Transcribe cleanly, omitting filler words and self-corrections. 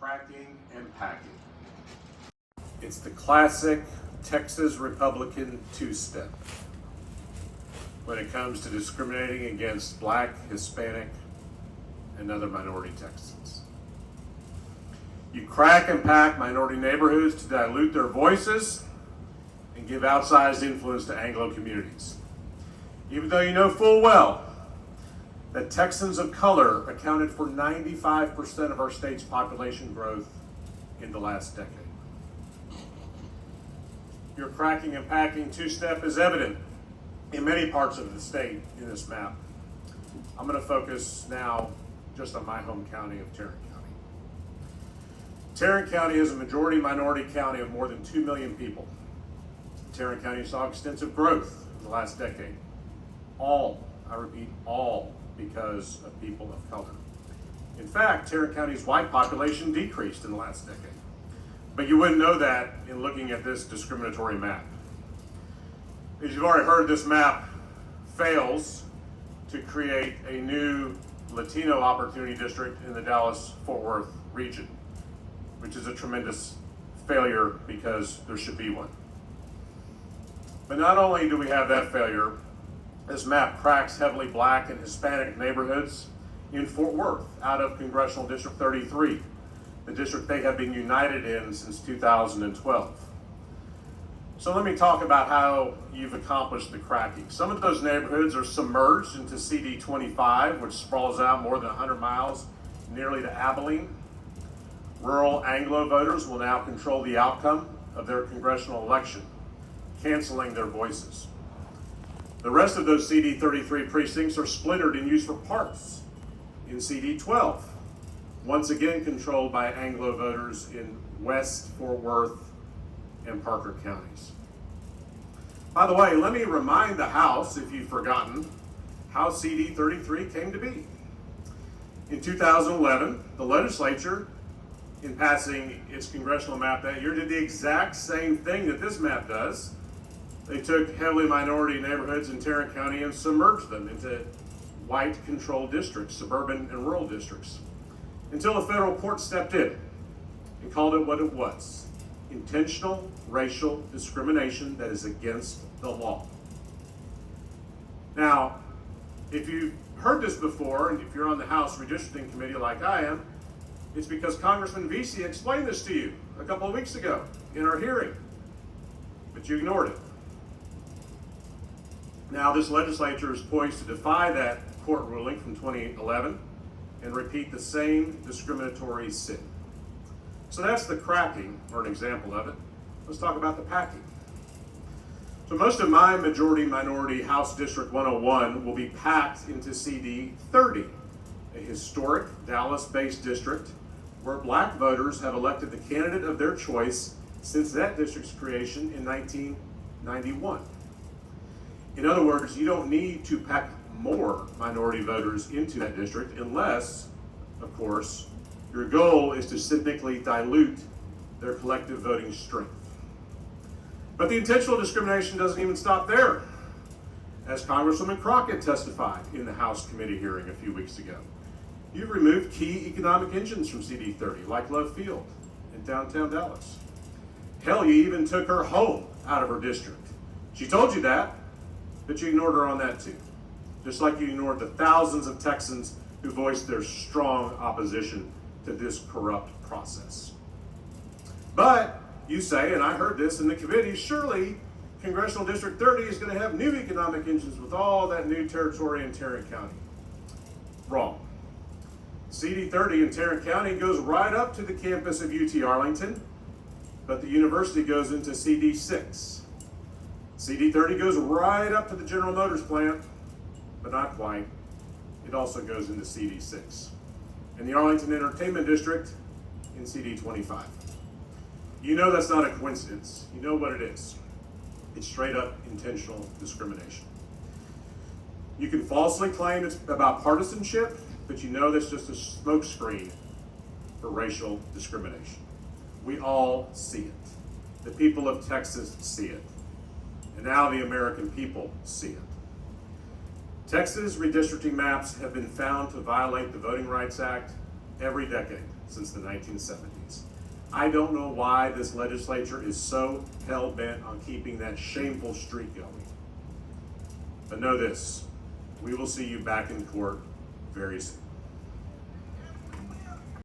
cracking and packing. It's the classic Texas Republican two-step when it comes to discriminating against Black, Hispanic, and other minority Texans. You crack and pack minority neighborhoods to dilute their voices and give outsized influence to Anglo communities. Even though you know full well that Texans of color accounted for 95% of our state's population growth in the last decade. Your cracking and packing two-step is evident in many parts of the state in this map. I'm going to focus now just on my home county of Tarrant County. Tarrant County is a majority minority county of more than 2 million people. Tarrant County saw extensive growth in the last decade. All, I repeat, all because of people of color. In fact, Tarrant County's white population decreased in the last decade. But you wouldn't know that in looking at this discriminatory map. As you've already heard, this map fails to create a new Latino opportunity district in the Dallas-Fort Worth region, which is a tremendous failure because there should be one. But not only do we have that failure, this map cracks heavily Black and Hispanic neighborhoods in Fort Worth out of Congressional District 33, the district they have been united in since 2012. So let me talk about how you've accomplished the cracking. Some of those neighborhoods are submerged into CD 25, which sprawls out more than 100 miles nearly to Abilene. Rural Anglo voters will now control the outcome of their congressional election, canceling their voices. The rest of those CD 33 precincts are splintered and used for parts in CD 12, once again controlled by Anglo voters in West Fort Worth and Parker counties. By the way, let me remind the House, if you've forgotten, how CD 33 came to be. In 2011, the legislature, in passing its congressional map that year, did the exact same thing that this map does. They took heavily minority neighborhoods in Tarrant County and submerged them into white-controlled districts, suburban and rural districts, until a federal court stepped in and called it what it was: intentional racial discrimination that is against the law. Now, if you've heard this before, and if you're on the House Redistricting Committee like I am, it's because Congressman Vesey explained this to you a couple of weeks ago in our hearing, but you ignored it. Now, this legislature is poised to defy that court ruling from 2011 and repeat the same discriminatory sin. So that's the cracking, or an example of it. Let's talk about the packing. So most of my majority-minority House District 101 will be packed into CD 30, a historic Dallas-based district where Black voters have elected the candidate of their choice since that district's creation in 1991. In other words, you don't need to pack more minority voters into that district unless, of course, your goal is to significantly dilute their collective voting strength. But the intentional discrimination doesn't even stop there. As Congresswoman Crockett testified in the House committee hearing a few weeks ago, you've removed key economic engines from CD 30, like Love Field in downtown Dallas. Hell, you even took her home out of her district. She told you that, but you ignored her on that too. Just like you ignored the thousands of Texans who voiced their strong opposition to this corrupt process. But you say, and I heard this in the committee, surely Congressional District 30 is going to have new economic engines with all that new territory in Tarrant County. Wrong. CD 30 in Tarrant County goes right up to the campus of UT Arlington, but the university goes into CD 6. CD 30 goes right up to the General Motors plant, but not quite. It also goes into CD 6. And the Arlington Entertainment District in CD 25. You know that's not a coincidence. You know what it is. It's straight up intentional discrimination. You can falsely claim it's about partisanship, but you know that's just a smokescreen for racial discrimination. We all see it. The people of Texas see it. And now the American people see it. Texas redistricting maps have been found to violate the Voting Rights Act every decade since the 1970s. I don't know why this legislature is so hell-bent on keeping that shameful streak going. But know this, we will see you back in court very soon.